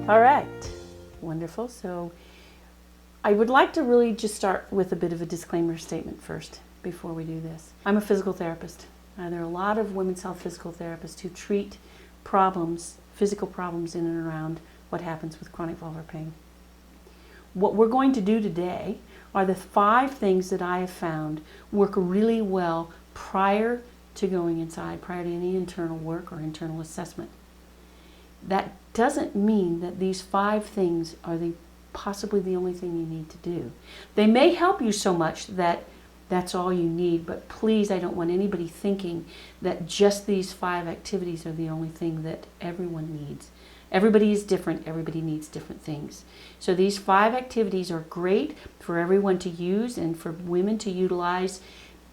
All right, wonderful. So I would like to really just start with a bit of a disclaimer statement first before we do this. I'm a physical therapist. There are a lot of women's health physical therapists who treat problems, physical problems in and around what happens with chronic vulvar pain. What we're going to do today are the 5 things that I have found work really well prior to going inside, prior to any internal work or internal assessment. That doesn't mean that these 5 things are possibly the only thing you need to do. They may help you so much that that's all you need, but please, I don't want anybody thinking that just these 5 activities are the only thing that everyone needs. Everybody is different. Everybody needs different things. So these 5 activities are great for everyone to use and for women to utilize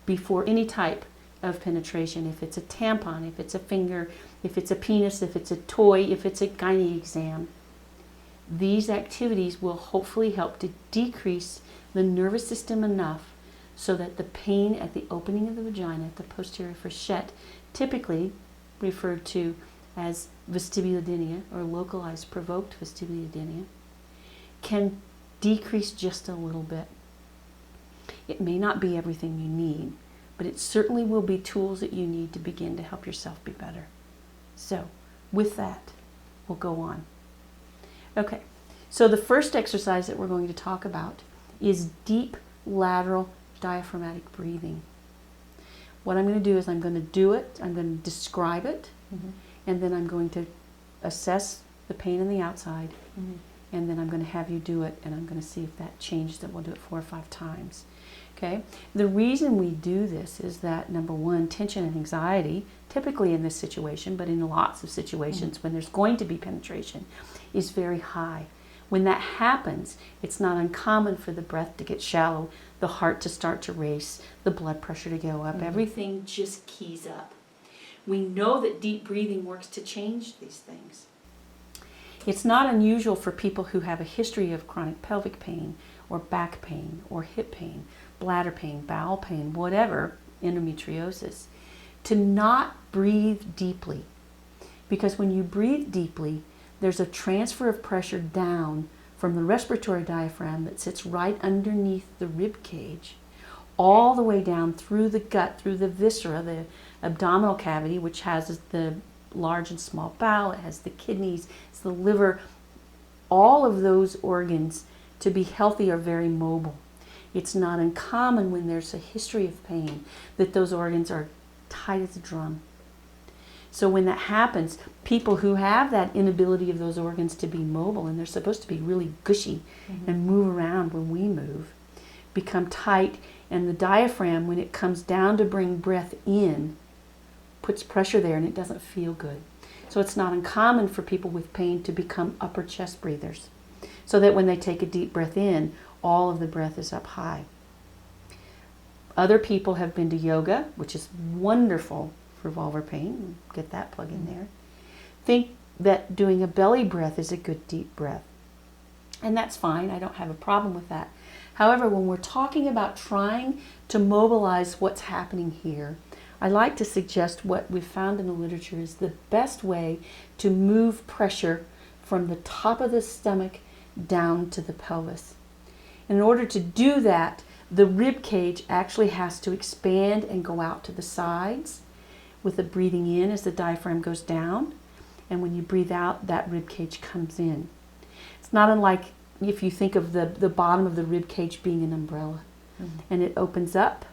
before any type of penetration. If it's a tampon, if it's a finger, if it's a penis, if it's a toy, if it's a gynae exam. These activities will hopefully help to decrease the nervous system enough so that the pain at the opening of the vagina, at the posterior fourchette, typically referred to as vestibulodynia or localized provoked vestibulodynia, can decrease just a little bit. It may not be everything you need, but it certainly will be tools that you need to begin to help yourself be better. So, with that, we'll go on. Okay, so the first exercise that we're going to talk about is deep lateral diaphragmatic breathing. What I'm going to do is I'm going to do it, I'm going to describe it, and then I'm going to assess the pain on the outside, and then I'm going to have you do it, and I'm going to see if that changes it. We'll do it 4 or 5 times. Okay? The reason we do this is that, number one, tension and anxiety, typically in this situation, but in lots of situations when there's going to be penetration, is very high. When that happens, it's not uncommon for the breath to get shallow, the heart to start to race, the blood pressure to go up. Everything just keys up. We know that deep breathing works to change these things. It's not unusual for people who have a history of chronic pelvic pain or back pain or hip pain, bladder pain, bowel pain, whatever, endometriosis, to not breathe deeply. Because when you breathe deeply, there's a transfer of pressure down from the respiratory diaphragm that sits right underneath the rib cage, all the way down through the gut, through the viscera, the abdominal cavity, which has the large and small bowel, it has the kidneys, it's the liver. All of those organs, to be healthy, are very mobile. It's not uncommon when there's a history of pain that those organs are tight as a drum. So when that happens, people who have that inability of those organs to be mobile, and they're supposed to be really gushy and move around when we move, become tight, and the diaphragm, when it comes down to bring breath in, puts pressure there and it doesn't feel good. So it's not uncommon for people with pain to become upper chest breathers, so that when they take a deep breath in, all of the breath is up high. Other people have been to yoga, which is wonderful for vulvar pain. Get that plug in there. Think that doing a belly breath is a good deep breath. And that's fine. I don't have a problem with that. However, when we're talking about trying to mobilize what's happening here, I like to suggest what we've found in the literature is the best way to move pressure from the top of the stomach down to the pelvis. In order to do that, the rib cage actually has to expand and go out to the sides with the breathing in as the diaphragm goes down, and when you breathe out, that rib cage comes in. It's not unlike if you think of the bottom of the rib cage being an umbrella, and it opens up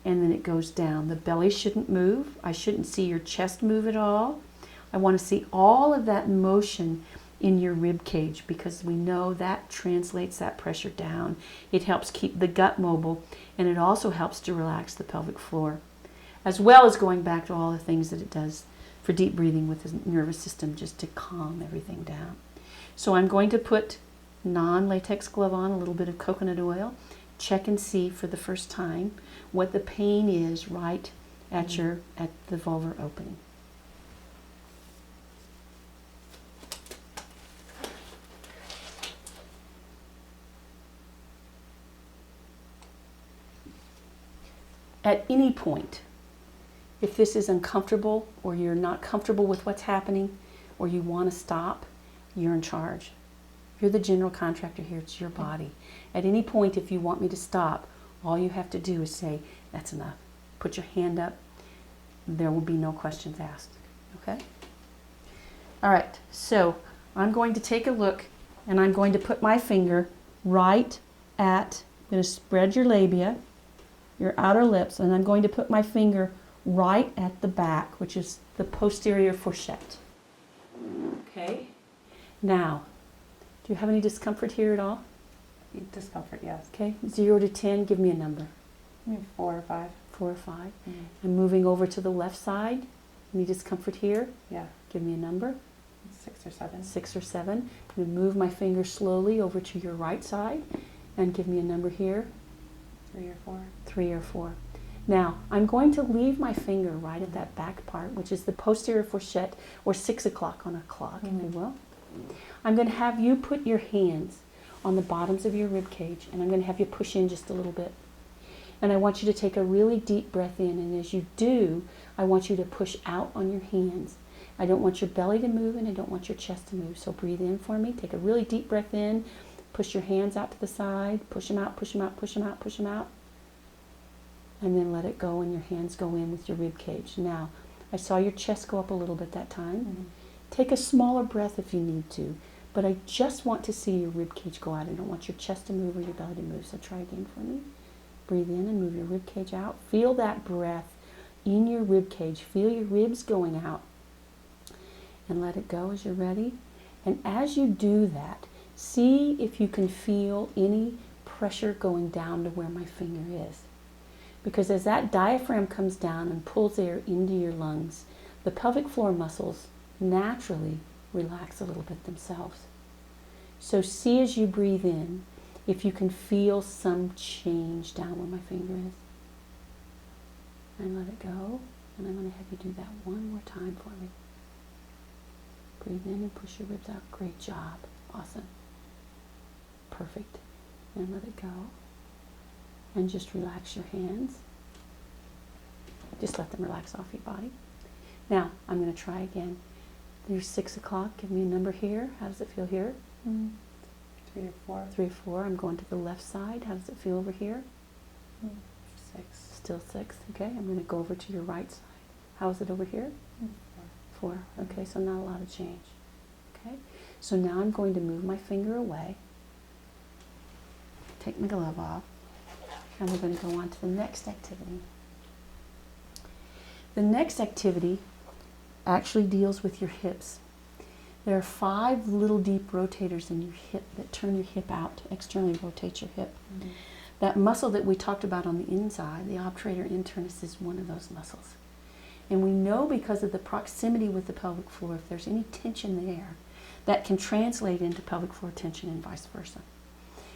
and then it goes down. The belly shouldn't move. I shouldn't see your chest move at all. I want to see all of that motion in your rib cage, because we know that translates that pressure down. It helps keep the gut mobile, and it also helps to relax the pelvic floor, as well as going back to all the things that it does for deep breathing with the nervous system, just to calm everything down. So I'm going to put non-latex glove on, a little bit of coconut oil, check and see for the first time what the pain is right at the vulvar opening. At any point, if this is uncomfortable or you're not comfortable with what's happening or you want to stop, you're in charge. You're the general contractor here. It's your body. At any point, if you want me to stop, all you have to do is say, that's enough. Put your hand up. There will be no questions asked. Okay? All right. So I'm going to take a look, and I'm going to put my finger right at, I'm going to spread your labia, your outer lips, and I'm going to put my finger right at the back, which is the posterior fourchette. Okay? Now, do you have any discomfort here at all? Discomfort, yes. Okay, 0 to 10, give me a number. Maybe 4 or 5. 4 or 5. Mm-hmm. I'm moving over to the left side. Any discomfort here? Yeah. Give me a number. 6 or 7. 6 or 7. I'm going to move my finger slowly over to your right side and give me a number here. 3 or 4. 3 or 4. Now, I'm going to leave my finger right at that back part, which is the posterior fourchette, or 6 o'clock on a clock, if you will. I'm going to have you put your hands on the bottoms of your rib cage, and I'm going to have you push in just a little bit. And I want you to take a really deep breath in, and as you do, I want you to push out on your hands. I don't want your belly to move, and I don't want your chest to move, so breathe in for me. Take a really deep breath in, push your hands out to the side, push them out, push them out, push them out, push them out, and then let it go, and your hands go in with your rib cage. Now, I saw your chest go up a little bit that time. Mm-hmm. Take a smaller breath if you need to, but I just want to see your rib cage go out. I don't want your chest to move or your belly to move, so try again for me. Breathe in and move your rib cage out. Feel that breath in your rib cage. Feel your ribs going out, and let it go as you're ready. And as you do that, see if you can feel any pressure going down to where my finger is. Because as that diaphragm comes down and pulls air into your lungs, the pelvic floor muscles naturally relax a little bit themselves. So see as you breathe in if you can feel some change down where my finger is. And let it go. And I'm going to have you do that one more time for me. Breathe in and push your ribs out. Great job. Awesome. Perfect. And let it go. And just relax your hands. Just let them relax off your body. Now, I'm going to try again. There's 6 o'clock. Give me a number here. How does it feel here? 3 or 4. 3 or 4. I'm going to the left side. How does it feel over here? 6. Still 6. Okay. I'm going to go over to your right side. How is it over here? 4. Okay. So not a lot of change. Okay. So now I'm going to move my finger away. Take my glove off. And we're going to go on to the next activity. The next activity actually deals with your hips. There are 5 little deep rotators in your hip that turn your hip out, externally rotate your hip. Mm-hmm. That muscle that we talked about on the inside, the obturator internus, is one of those muscles. And we know because of the proximity with the pelvic floor, if there's any tension there, that can translate into pelvic floor tension and vice versa.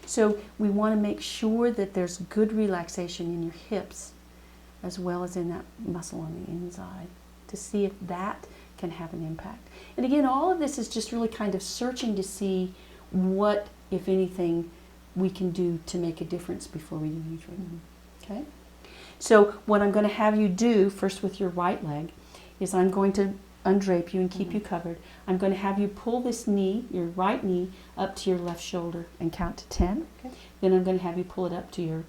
So we want to make sure that there's good relaxation in your hips as well as in that muscle on the inside to see if that can have an impact. And again, all of this is just really kind of searching to see what, if anything, we can do to make a difference before we do any treatment. Okay? So what I'm going to have you do first with your right leg is I'm going to undrape you and keep you covered. I'm going to have you pull this knee, your right knee, up to your left shoulder and count to 10. Okay. Then I'm going to have you pull it up to your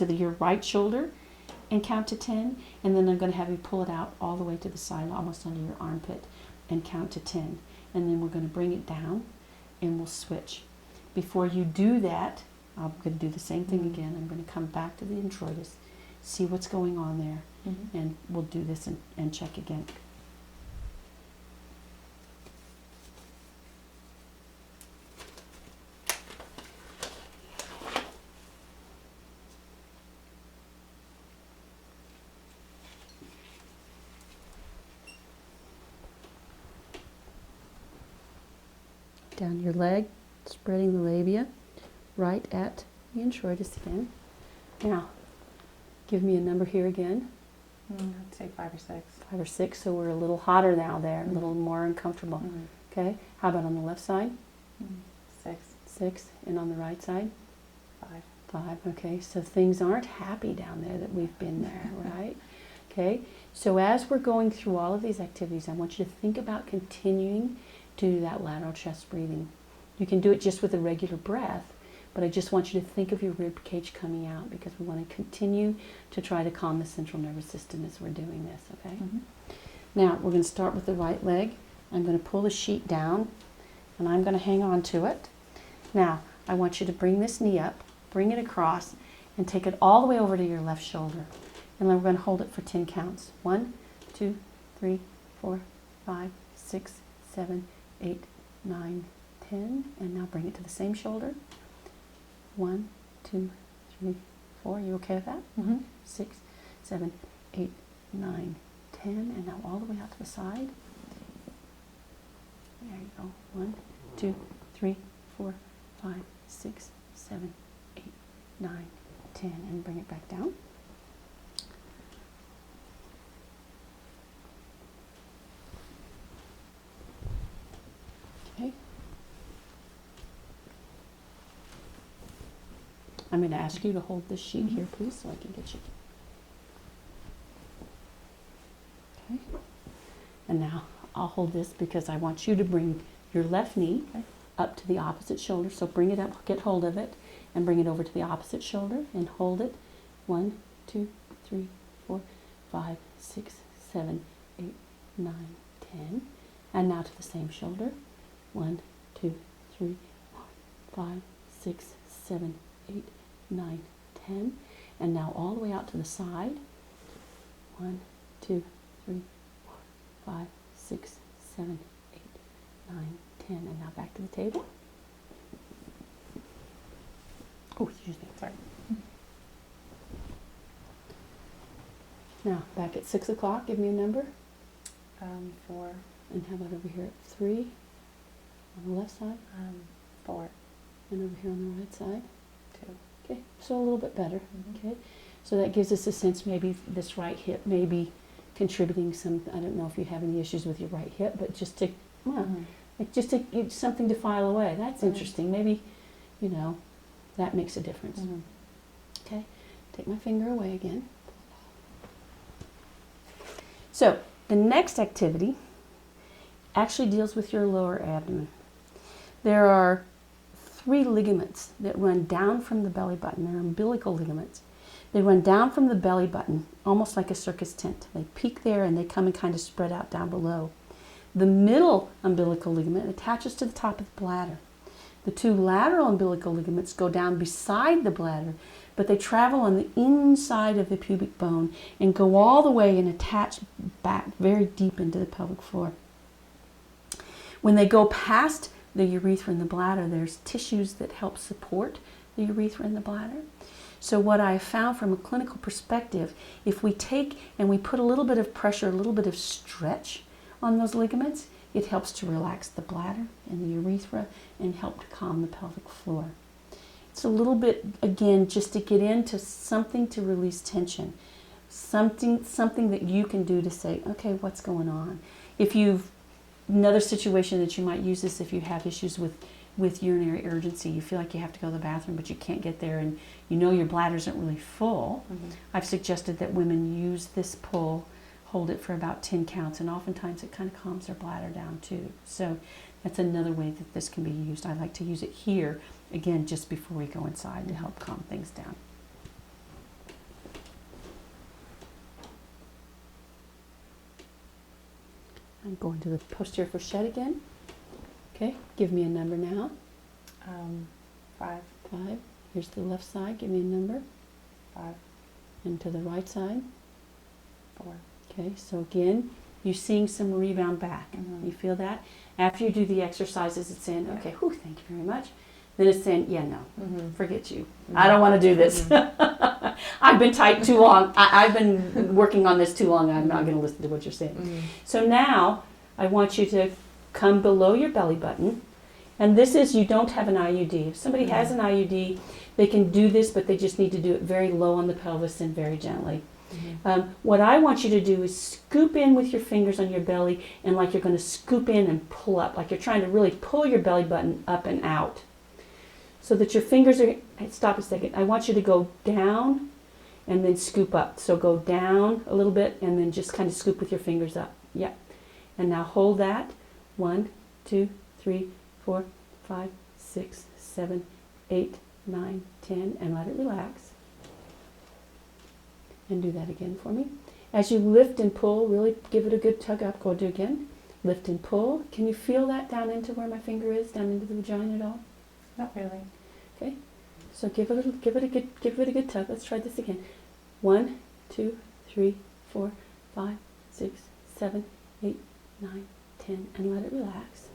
your right shoulder and count to 10. And then I'm going to have you pull it out all the way to the side, almost under your armpit, and count to 10. And then we're going to bring it down and we'll switch. Before you do that, I'm going to do the same thing again. I'm going to come back to the introitus, see what's going on there, and we'll do this and check again. Down your leg, spreading the labia, right at the introitus again. Now, give me a number here again. I'd say 5 or 6. 5 or 6, so we're a little hotter now there, a little more uncomfortable. Okay, how about on the left side? 6. 6, and on the right side? 5. 5, okay, so things aren't happy down there that we've been there, right? Okay, so as we're going through all of these activities, I want you to think about continuing to do that lateral chest breathing. You can do it just with a regular breath, but I just want you to think of your rib cage coming out because we want to continue to try to calm the central nervous system as we're doing this, okay? Now, we're going to start with the right leg. I'm going to pull the sheet down, and I'm going to hang on to it. Now, I want you to bring this knee up, bring it across, and take it all the way over to your left shoulder. And then we're going to hold it for 10 counts. 1, 2, 3, 4, 5, 6, 7, 8, 9, 10. And now bring it to the same shoulder. 1, 2, 3, 4. You okay with that? 6, 7, 8, 9, 10. And now all the way out to the side. There you go. 1, 2, 3, 4, 5, 6, 7, 8, 9, 10. And bring it back down. Okay. I'm going to ask you to hold this sheet here, please, so I can get you. Okay. And now I'll hold this because I want you to bring your left knee up to the opposite shoulder. So bring it up, get hold of it, and bring it over to the opposite shoulder and hold it. 1, 2, 3, 4, 5, 6, 7, 8, 9, 10. And now to the same shoulder. 1, 2, 3, 4, 5, 6, 7, 8, 9, 10. And now all the way out to the side. 1, 2, 3, 4, 5, 6, 7, 8, 9, 10. And now back to the table. Oh, excuse me. Sorry. Now back at 6 o'clock. Give me a number. 4. And how about over here at 3? On the left side. 4. And over here on the right side. 2. Okay, so a little bit better. Okay, so that gives us a sense maybe this right hip may be contributing some. I don't know if you have any issues with your right hip, but just to, well, like just to, it's something to file away. That's interesting. Maybe, you know, that makes a difference. Okay, take my finger away again. So the next activity actually deals with your lower abdomen. There are 3 ligaments that run down from the belly button. They're umbilical ligaments. They run down from the belly button, almost like a circus tent. They peak there and they come and kind of spread out down below. The middle umbilical ligament attaches to the top of the bladder. The 2 lateral umbilical ligaments go down beside the bladder, but they travel on the inside of the pubic bone and go all the way and attach back very deep into the pelvic floor. When they go past the urethra and the bladder, there's tissues that help support the urethra and the bladder. So what I found from a clinical perspective, if we take and we put a little bit of pressure, a little bit of stretch on those ligaments, it helps to relax the bladder and the urethra and help to calm the pelvic floor. It's a little bit, again, just to get into something to release tension, something that you can do to say, okay, what's going on? If you've Another situation that you might use this if you have issues with urinary urgency. You feel like you have to go to the bathroom, but you can't get there, and you know your bladder isn't really full. I've suggested that women use this pull, hold it for about 10 counts, and oftentimes it kind of calms their bladder down too. So that's another way that this can be used. I like to use it here, again, just before we go inside to help calm things down. I'm going to the posterior fourchette again. Okay, give me a number now. 5. 5. Here's the left side. Give me a number. 5. And to the right side. 4. Okay, so again, you're seeing some rebound back. You feel that? After you do the exercises, it's saying, okay, whew, thank you very much. Then it's saying, yeah, no, forget you. I don't want to do this. I've been tight too long. I've been working on this too long. I'm not going to listen to what you're saying. So now I want you to come below your belly button. And this is, you don't have an IUD. If somebody has an IUD, they can do this, but they just need to do it very low on the pelvis and very gently. What I want you to do is scoop in with your fingers on your belly, and like you're going to scoop in and pull up, like you're trying to really pull your belly button up and out. So that your fingers are, stop a second, I want you to go down and then scoop up. So go down a little bit and then just kind of scoop with your fingers up. Yeah. And now hold that. 1, 2, 3, 4, 5, 6, 7, 8, 9, 10, and let it relax. And do that again for me. As you lift and pull, really give it a good tug up. Go do it again. Lift and pull. Can you feel that down into where my finger is, down into the vagina at all? Not really. Okay. So give it a good tug. Let's try this again. 1, 2, 3, 4, 5, 6, 7, 8, 9, 10, and let it relax.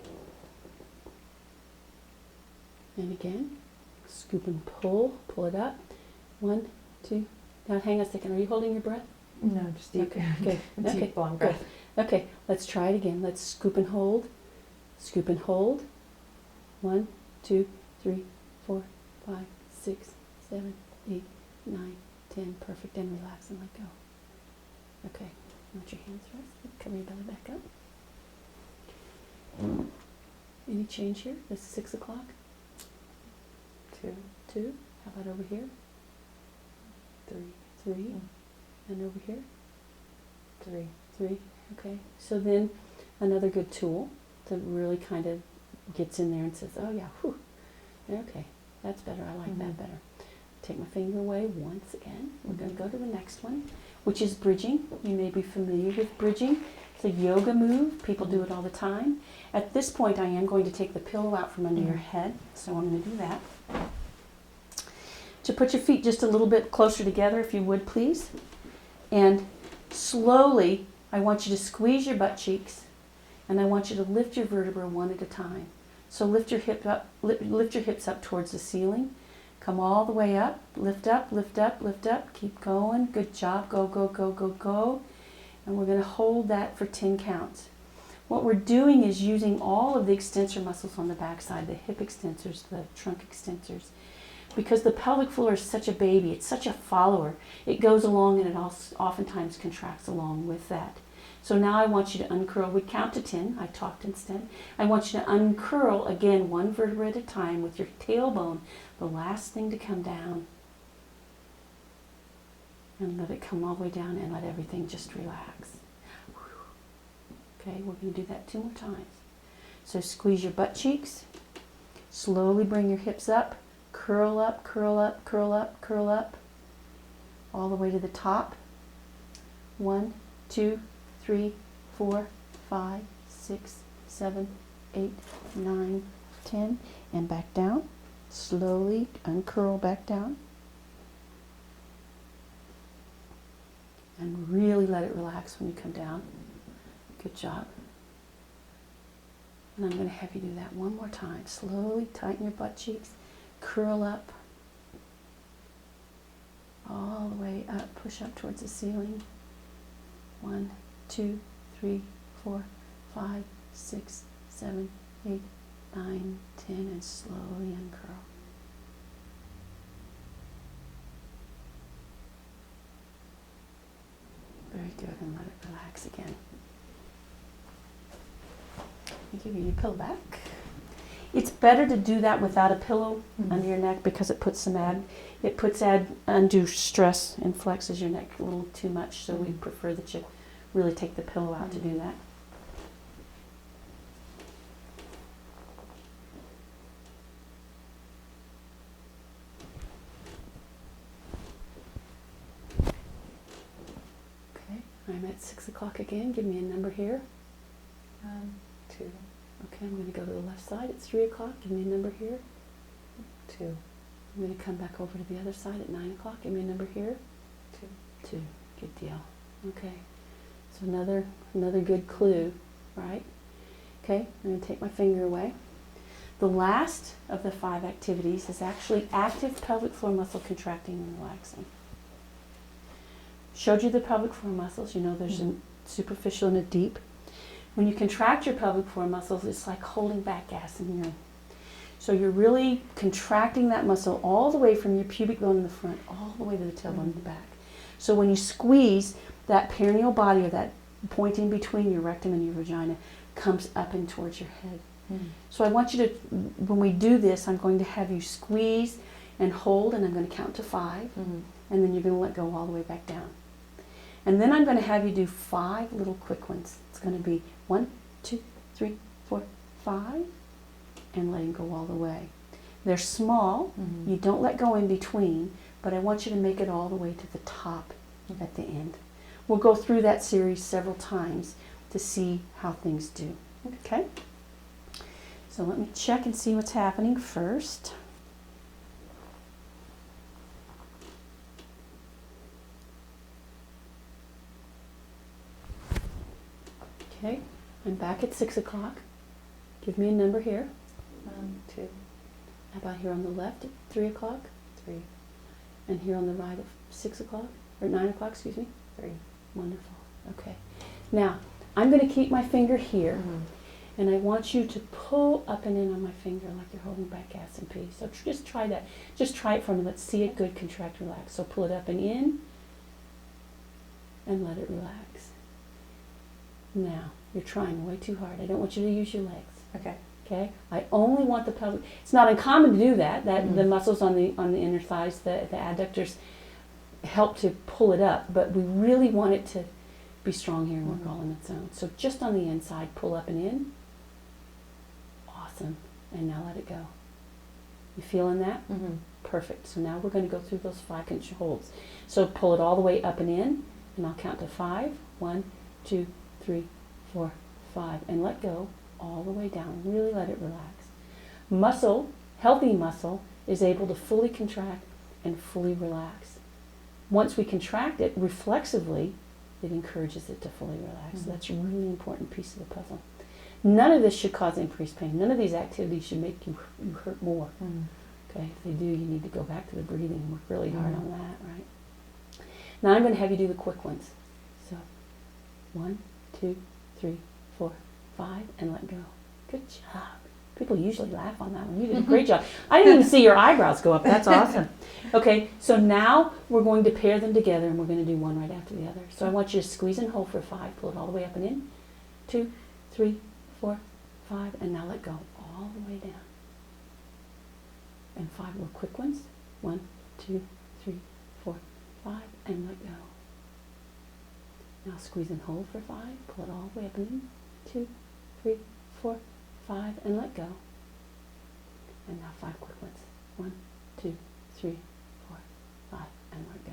And again, scoop and pull it up. 1, 2. Now hang on a second. Are you holding your breath? No, just deep. Okay. Good. Okay. Deep, long Good. breath. Okay. Let's try it again. Let's scoop and hold. Scoop and hold. 1, 2, 3, 4, 5, 6, 7, 8, 9, 10. Perfect. And relax and let go. Okay. Let your hands rest. Cover your belly back up. Any change here? This is 6 o'clock. 2, 2. How about over here? 3, 3. And over here? 3. 3. Okay. So then another good tool that really kind of gets in there and says, oh yeah, whew. Okay, that's better. I like that better. Take my finger away once again. We're going to go to the next one, which is bridging. You may be familiar with bridging. It's a yoga move. People do it all the time. At this point, I am going to take the pillow out from under your head, so I'm going to do that. To put your feet just a little bit closer together, if you would, please. And slowly, I want you to squeeze your butt cheeks, and I want you to lift your vertebra one at a time. So lift your hips up towards the ceiling. Come all the way up. Lift up, lift up, lift up. Keep going. Good job. Go, go, go, go, go. And we're going to hold that for 10 counts. What we're doing is using all of the extensor muscles on the backside, the hip extensors, the trunk extensors. Because the pelvic floor is such a baby, it's such a follower. It goes along and it oftentimes contracts along with that. So now I want you to uncurl. We count to 10. I talked instead. I want you to uncurl, again, one vertebra at a time with your tailbone, the last thing to come down. And let it come all the way down and let everything just relax. Okay, we're going to do that 2 more times. So squeeze your butt cheeks. Slowly bring your hips up. Curl up, curl up, curl up, curl up. All the way to the top. 1, 2, 3, 4, 5, 6, 7, 8, 9, 10. And back down. Slowly uncurl back down. And really let it relax when you come down. Good job. And I'm going to have you do that one more time. Slowly tighten your butt cheeks. Curl up. All the way up. Push up towards the ceiling. 1, 2, 3, 4, 5, 6, 7, 8, 9, 10. And slowly uncurl. Very good. And let it relax again. Give you your pillow back. It's better to do that without a pillow under your neck because it puts undue stress and flexes your neck a little too much. So we prefer that you really take the pillow out to do that. Okay, I'm at 6 o'clock again. Give me a number here. 2. Okay, I'm going to go to the left side. It's 3 o'clock. Give me a number here. 2. I'm going to come back over to the other side at 9 o'clock. Give me a number here. 2. 2. Good deal. Okay. So another good clue, right? Okay, I'm going to take my finger away. The last of the 5 activities is actually active pelvic floor muscle contracting and relaxing. Showed you the pelvic floor muscles. You know there's a superficial and a deep. When you contract your pelvic floor muscles, it's like holding back gas in your. So you're really contracting that muscle all the way from your pubic bone in the front, all the way to the tailbone in the back. So when you squeeze, that perineal body, or that point in between your rectum and your vagina, comes up and towards your head. So I want you to, when we do this, I'm going to have you squeeze and hold, and I'm going to count to 5, and then you're going to let go all the way back down. And then I'm going to have you do 5 little quick ones. It's going to be 1, 2, 3, 4, 5, and letting go all the way. They're small. Mm-hmm. You don't let go in between, but I want you to make it all the way to the top at the end. We'll go through that series several times to see how things do. Okay? So let me check and see what's happening first. Okay, I'm back at 6 o'clock. Give me a number here. 2, How about here on the left at 3 o'clock? 3, And here on the right at 6 o'clock? Or 9 o'clock, excuse me? 3. Wonderful. Okay. Now, I'm going to keep my finger here, Mm-hmm. and I want you to pull up and in on my finger like you're holding back gas and pee. So just try that. Just try it for me. Let's see it good, contract, relax. So pull it up and in, and let it relax. Now, you're trying way too hard. I don't want you to use your legs. Okay. Okay? I only want the pelvic. It's not uncommon to do that. Mm-hmm. The muscles on the inner thighs, the adductors, help to pull it up, but we really want it to be strong here and work Mm-hmm. all on its own. So just on the inside, pull up and in. Awesome. And now let it go. You feeling that? Mm-hmm. Perfect. So now we're going to go through those 5 control holds. So pull it all the way up and in, and I'll count to 5. 1, 2, 3, 4, 5. And let go all the way down. Really let it relax. Muscle, healthy muscle, is able to fully contract and fully relax. Once we contract it reflexively, it encourages it to fully relax. Mm-hmm. So that's a really important piece of the puzzle. None of this should cause increased pain. None of these activities should make you hurt more. Mm-hmm. Okay, if they do, you need to go back to the breathing and work really hard Mm-hmm. on that, right? Now I'm going to have you do the quick ones. So 1, 2, 3, 4, 5, and let go. Good job. People usually laugh on that one. You did a great job. I didn't even see your eyebrows go up. That's awesome. Okay, so now we're going to pair them together, and we're going to do one right after the other. So I want you to squeeze and hold for 5. Pull it all the way up and in. 2, 3, 4, 5, and now let go all the way down. And 5 more quick ones. 1, 2, 3, 4, 5, and let go. Now squeeze and hold for 5. Pull it all the way up and in. 2, 3, 4, 5, and let go. And now 5 quick ones. 1, 2, 3, 4, 5, and let go.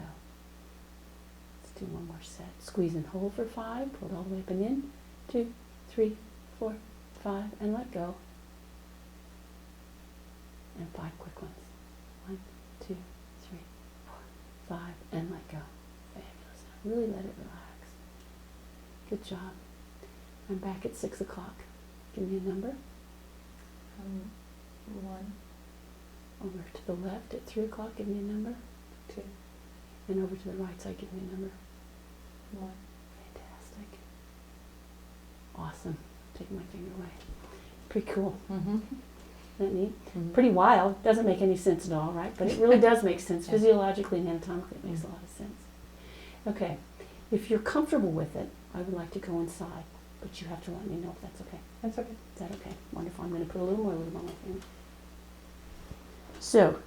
Let's do one more set. Squeeze and hold for 5. Pull it all the way up and in. 2, 3, 4, 5, and let go. And 5 quick ones. 1, 2, 3, 4, 5, and let go. Fabulous. Now really let it relax. Good job. I'm back at 6 o'clock. Give me a number. 1, Over to the left at 3 o'clock, give me a number. 2, And over to the right side, give me a number. 1. Fantastic. Awesome. Take my finger away. Pretty cool. Mm-hmm. Isn't that neat? Mm-hmm. Pretty wild. Doesn't make any sense at all, right? But it really does make sense. Yeah. Physiologically and anatomically, it makes a lot of sense. Okay. If you're comfortable with it, I would like to go inside. But you have to let me know if that's okay. That's okay. Is that okay? Wonderful. I'm going to put a little more lube on my finger. So,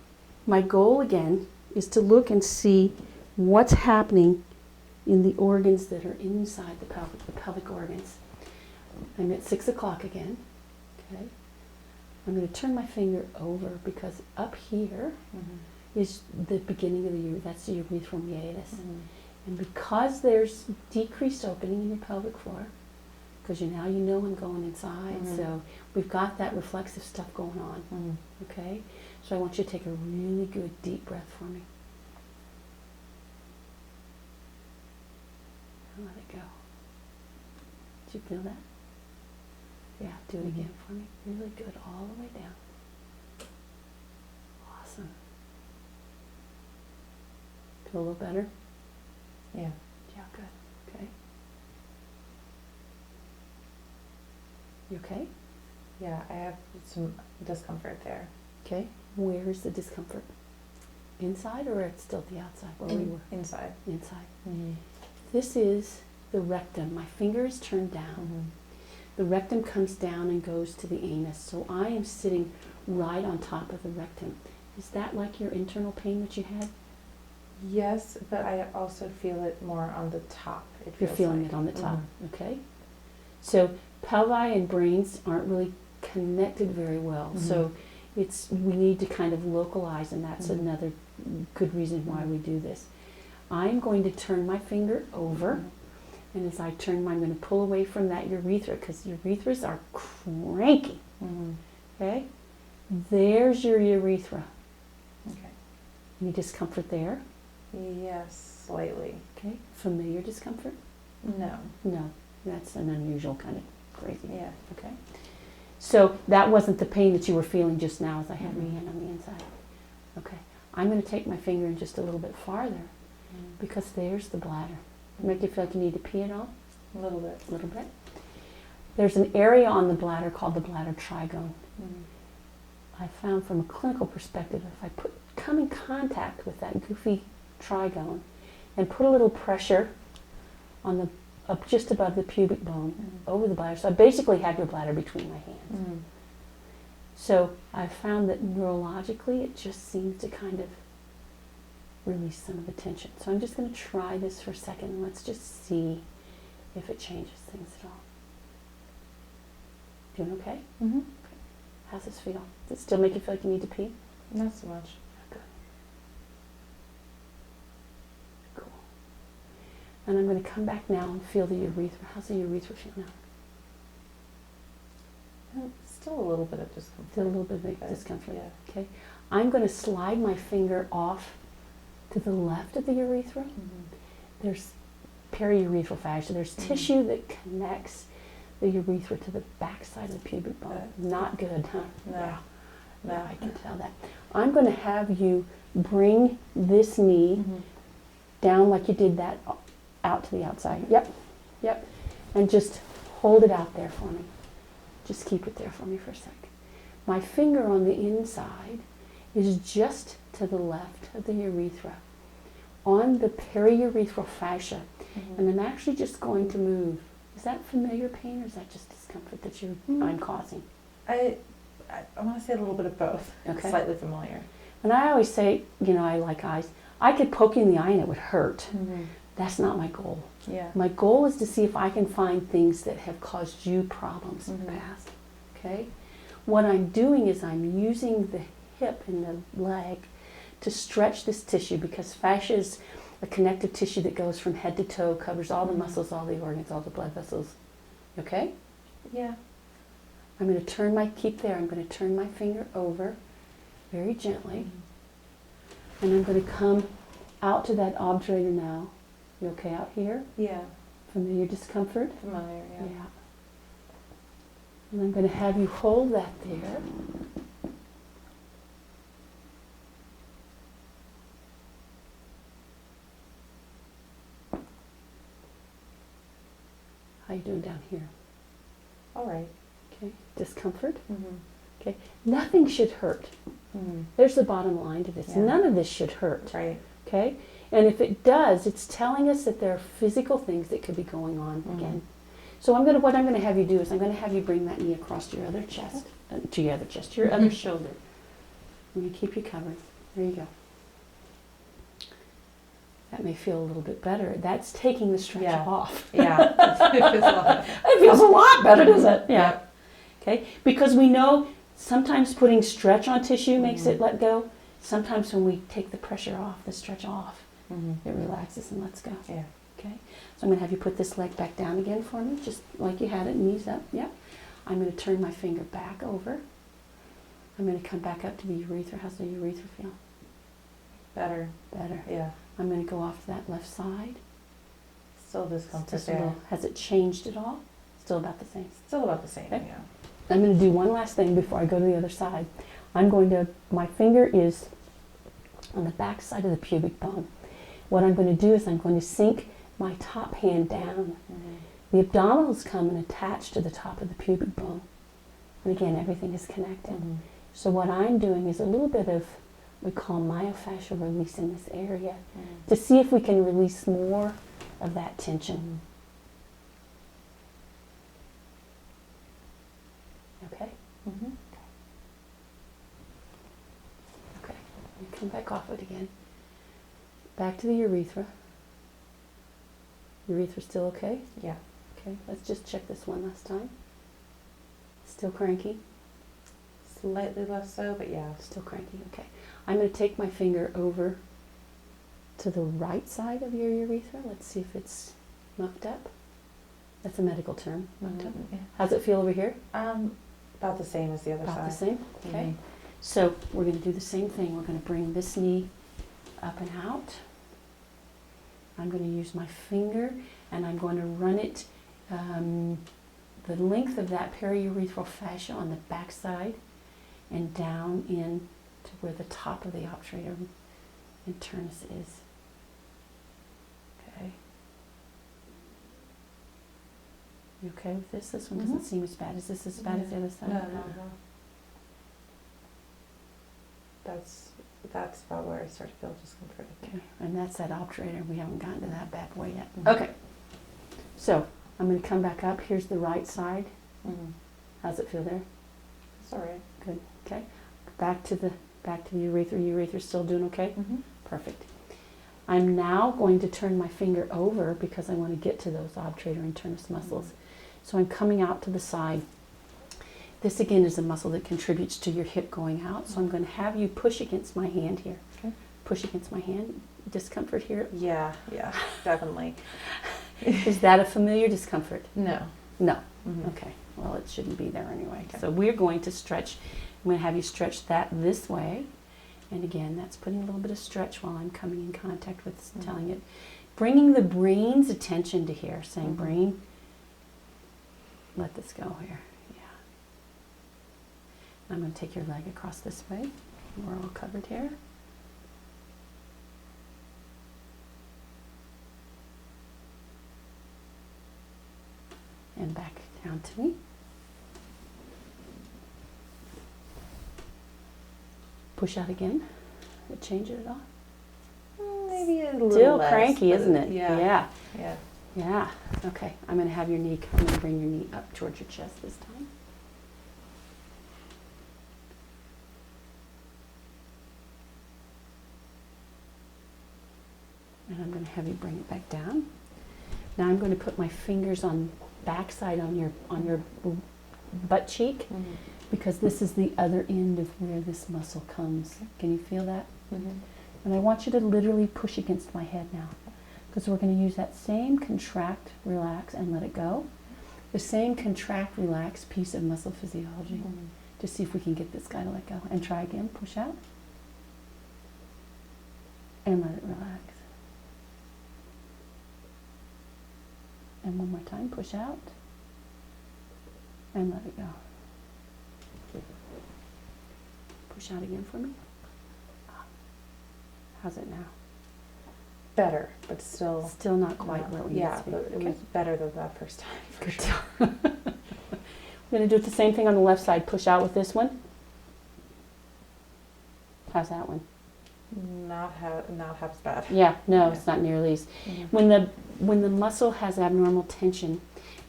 my goal again is to look and see what's happening in the organs that are inside the pelvic organs. I'm at 6 o'clock again. Okay. I'm going to turn my finger over because up here Mm-hmm. is the beginning of the that's the urethral meatus. Mm-hmm. And because there's decreased opening in your pelvic floor, because you know I'm going inside, Mhm. so we've got that reflexive stuff going on, Mm-hmm. okay? So I want you to take a really good deep breath for me. And let it go. Did you feel that? Yeah, do it Mhm. again for me. Really good, all the way down. Awesome. Feel a little better? Yeah. Yeah, good. Okay. You okay? Yeah, I have some discomfort there. Okay. Where is the discomfort? Inside or it's still at the outside where we were? Inside. Inside. Mm-hmm. This is the rectum. My finger is turned down. Mm-hmm. The rectum comes down and goes to the anus. So I am sitting right on top of the rectum. Is that like your internal pain that you had? Yes, but I also feel it more on the top. You're feeling it on the top. Okay. So pelvi and brains aren't really connected very well. So we need to kind of localize, and that's another good reason why we do this. I'm going to turn my finger over, and as I turn, I'm going to pull away from that urethra, because urethras are cranky. Okay? There's your urethra. Okay. Any discomfort there? Yes, slightly. Okay. Familiar discomfort? No. No. That's an unusual kind of crazy. Yeah. Okay. So that wasn't the pain that you were feeling just now as I had my hand on the inside. Okay. I'm going to take my finger in just a little bit farther, because there's the bladder. Make you feel like you need to pee at all? A little bit. A little bit. There's an area on the bladder called the bladder trigone. I found from a clinical perspective, if I come in contact with that goofy trigone and put a little pressure on the up just above the pubic bone over the bladder, so I basically have your bladder between my hands. So I found that neurologically it just seems to kind of release some of the tension. So I'm just going to try this for a second, and let's just see if it changes things at all. Doing okay? How's this feel? Does it still make you feel like you need to pee? Not so much. Good. Cool. And I'm going to come back now and feel the urethra. How's the urethra feel now? Still a little bit of discomfort. Still a little bit of discomfort. Yeah. Okay. I'm going to slide my finger off to the left of the urethra. There's periurethral fascia. There's tissue that connects the urethra to the back side of the pubic bone. Not good, huh? No. No. I can tell that. I'm going to have you bring this knee down like you did that out to the outside. Yep. And just hold it out there for me. Just keep it there for me for a sec. My finger on the inside is just to the left of the urethra, on the periurethral fascia. And I'm actually just going to move. Is that familiar pain, or is that just discomfort that I'm causing? I want to say a little bit of both. Okay. Slightly familiar. And I always say, I like eyes. I could poke you in the eye and it would hurt. That's not my goal. Yeah. My goal is to see if I can find things that have caused you problems in the past. Okay? What I'm doing is I'm using the hip and the leg to stretch this tissue, because fascia is a connective tissue that goes from head to toe, covers all the muscles, all the organs, all the blood vessels. Okay? Yeah. I'm going to keep there, I'm going to turn my finger over very gently, and I'm going to come out to that obturator now. You okay out here? Yeah. Familiar discomfort? Familiar, yeah. And I'm going to have you hold that there. How you doing down here? All right. Okay. Discomfort? Mm-hmm. Okay. Nothing should hurt. Mm-hmm. There's the bottom line to this. Yeah. None of this should hurt. Right. Okay? And if it does, it's telling us that there are physical things that could be going on again. So what I'm going to have you do is I'm going to have you bring that knee across to your other chest, to your other shoulder. I'm going to keep you covered. There you go. That may feel a little bit better. That's taking the stretch off. Yeah. It feels a lot better, doesn't it? Yeah. Okay? Because we know sometimes putting stretch on tissue makes it let go. Sometimes when we take the pressure off, the stretch off, it relaxes and lets go. Yeah. Okay? So I'm going to have you put this leg back down again for me, just like you had it, knees up. Yep. I'm going to turn my finger back over. I'm going to come back up to the urethra. How's the urethra feel? Better. Better. Yeah. I'm going to go off to that left side. Still discomfort Just there. has it changed at all? Still about the same. Still about the same, Okay. yeah. I'm going to do one last thing before I go to the other side. My finger is on the back side of the pubic bone. What I'm going to do is I'm going to sink my top hand down. The abdominals come and attach to the top of the pubic bone. And again, everything is connected. So what I'm doing is a little bit of we call myofascial release in this area to see if we can release more of that tension. Okay? Okay. You come back off it again. Back to the urethra. Urethra still okay? Yeah. Okay, let's just check this one last time. Still cranky? slightly less so, but yeah. Still cranky, okay. I'm going to take my finger over to the right side of your urethra. Let's see if it's mucked up. That's a medical term, mucked up. Yeah. How's it feel over here? About the same as the other About side. the same? Okay. Mhm. So we're going to do the same thing. We're going to bring this knee up and out. I'm going to use my finger and I'm going to run it the length of that periurethral fascia on the back side and down in to where the top of the obturator internus is. Okay. You okay with this? This one doesn't Mhm. seem as bad. Is this as bad as the other side? No, no, no. That's about where I start to feel discomfort. Okay, and that's that obturator. We haven't gotten to that bad boy yet. Mhm. Okay, so I'm going to come back up. Here's the right side. How's it feel there? It's all right. Good. Okay, back to the urethra. Urethra's still doing okay. Perfect. I'm now going to turn my finger over because I want to get to those obturator internus muscles. So I'm coming out to the side. This again is a muscle that contributes to your hip going out. So I'm going to have you push against my hand here. Okay. Push against my hand. Discomfort here? Yeah, definitely. Is that a familiar discomfort? No. No. Mhm. Okay. Well, it shouldn't be there anyway. Okay. So we're going to stretch. I'm going to have you stretch that this way. And again, that's putting a little bit of stretch while I'm coming in contact with telling it. Bringing the brain's attention to here, saying, brain, let this go here. Yeah. I'm going to take your leg across this way. We're all covered here. And back down to me. Push out again. Did it change it at all? Maybe a little Still less, cranky, but isn't it? Yeah. Yeah. Okay. I'm going to have your knee. I'm going to bring your knee up towards your chest this time. And I'm going to have you bring it back down. Now I'm going to put my fingers on backside on your butt cheek because this is the other end of where this muscle comes. Can you feel that? And I want you to literally push against my head now because we're going to use that same contract, relax, and let it go. The same contract, relax piece of muscle physiology to see if we can get this guy to let go. And try again. Push out. And let it relax. And one more time, push out, and let it go. Push out again for me. How's it now? Better, but still. Still not quite where we need Yeah, to be. but it was better than that first time. For Good. sure. We're going to do the same thing on the left side. Push out with this one. How's that one? Not half as bad. Yeah, no, Yeah. it's not nearly as. Mhm. When the muscle has abnormal tension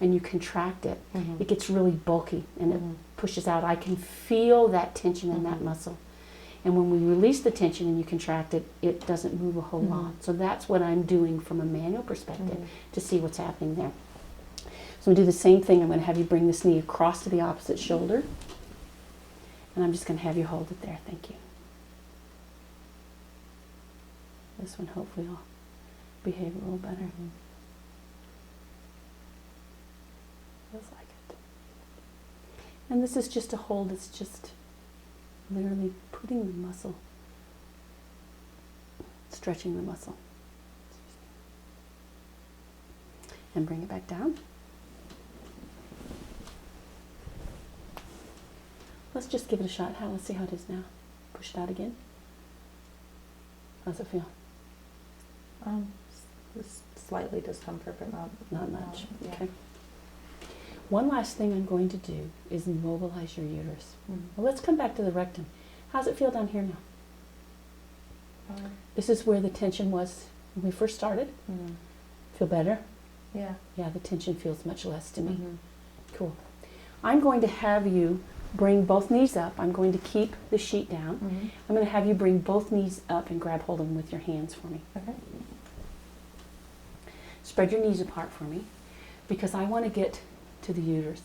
and you contract it, Mhm. it gets really bulky and it Mhm. pushes out. I can feel that tension in that Mhm. muscle. And when we release the tension and you contract it, it doesn't move a whole Mhm. lot. So that's what I'm doing from a manual perspective Mhm. to see what's happening there. So I'm going to do the same thing. I'm going to have you bring this knee across to the opposite shoulder. And I'm just going to have you hold it there. Thank you. This one hopefully will behave a little better. Feels like it. And this is just a hold. It's just literally putting the muscle, stretching the muscle. And bring it back down. Let's just give it a shot. Let's see how it is now. Push it out again. How's it feel? Slightly discomfort, but Not much. Yeah. Okay. One last thing I'm going to do is immobilize your uterus. Well, let's come back to the rectum. How's it feel down here now? This is where the tension was when we first started. Feel better? Yeah. Yeah, the tension feels much less to me. Cool. I'm going to have you bring both knees up. I'm going to keep the sheet down. I'm going to have you bring both knees up and grab hold of them with your hands for me. Okay. Spread your knees apart for me because I want to get to the uterus.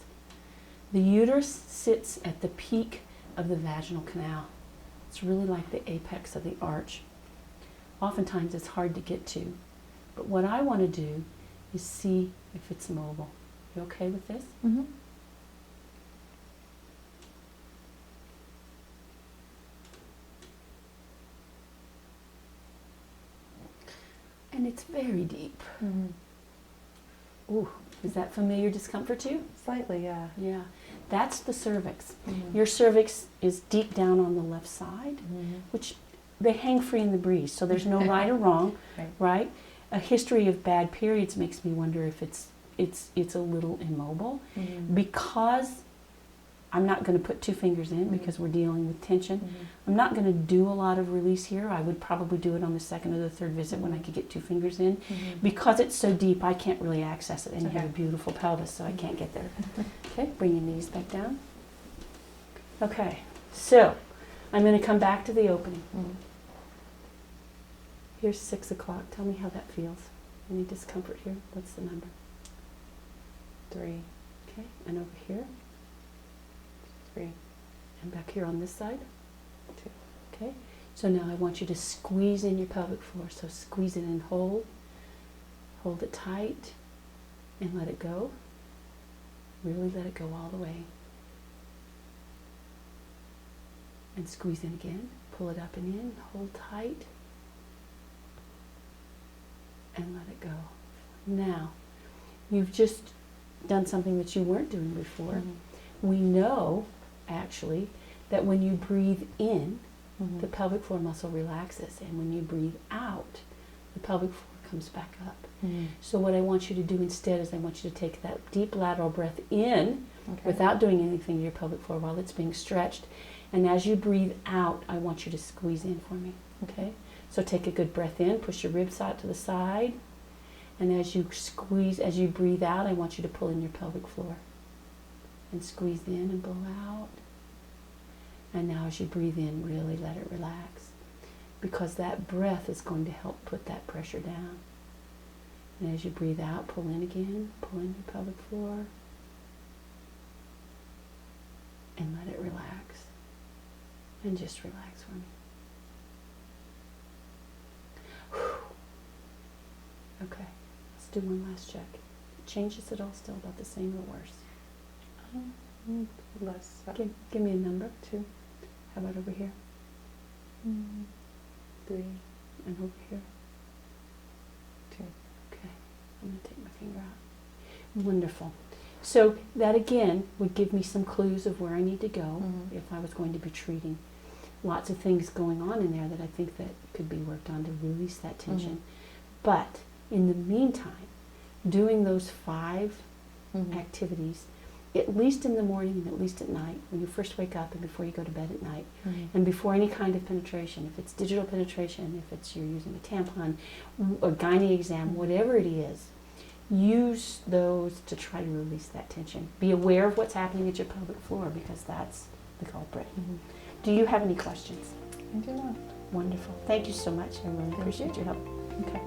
The uterus sits at the peak of the vaginal canal. It's really like the apex of the arch. Oftentimes it's hard to get to, but what I want to do is see if it's mobile. You okay with this? Mm-hmm. And it's very deep. Mm-hmm. Ooh, is that familiar discomfort to you? Slightly, yeah. Yeah, that's the cervix. Mm-hmm. Your cervix is deep down on the left side, Mm-hmm. which they hang free in the breeze, so there's no right or wrong, Right. right? A history of bad periods makes me wonder if it's a little immobile, Mm-hmm. because I'm not going to put 2 fingers in Mhm. because we're dealing with tension. Mm-hmm. I'm not going to do a lot of release here. I would probably do it on the second or the third visit when I could get 2 fingers in. Mm-hmm. Because it's so deep, I can't really access it, and you have a Okay. beautiful pelvis, so I can't get there. Okay, bring your knees back down. Okay, so I'm going to come back to the opening. Mm-hmm. Here's 6 o'clock. Tell me how that feels. Any discomfort here? What's the number? 3, Okay, and over here, 3, and back here on this side. 2. Okay, so now I want you to squeeze in your pelvic floor. So squeeze it and hold. Hold it tight and let it go. Really let it go all the way. And squeeze in again. Pull it up and in. Hold tight. And let it go. Now, you've just done something that you weren't doing before. Mm-hmm. We know, actually, that when you breathe in, Mm-hmm. the pelvic floor muscle relaxes, and when you breathe out, the pelvic floor comes back up. Mm-hmm. So what I want you to do instead is I want you to take that deep lateral breath in Okay. without doing anything to your pelvic floor while it's being stretched. And as you breathe out, I want you to squeeze in for me. Okay? So take a good breath in, push your ribs out to the side. And as you squeeze, as you breathe out, I want you to pull in your pelvic floor. And squeeze in and blow out. And now as you breathe in, really let it relax. Because that breath is going to help put that pressure down. And as you breathe out, pull in again, pull in your pelvic floor. And let it relax. And just relax for me. Whew. Okay, let's do one last check. Changes it all still about the same or worse? Less. Give me a number. 2, How about over here? 3, And over here? 2. Okay, I'm going to take my finger out. Wonderful. So that again would give me some clues of where I need to go Mhm. if I was going to be treating. Lots of things going on in there that I think that could be worked on to release that tension. But in the meantime, doing those 5 Mm-hmm. activities, at least in the morning and at least at night, when you first wake up and before you go to bed at night, Mm-hmm. and before any kind of penetration, if it's digital penetration, if it's you're using a tampon, a gynae exam, whatever it is, use those to try to release that tension. Be aware of what's happening at your pelvic floor because that's the culprit. Mm-hmm. Do you have any questions? I do not. Wonderful. Thank you so much. I really Thank appreciate you. your help. Okay.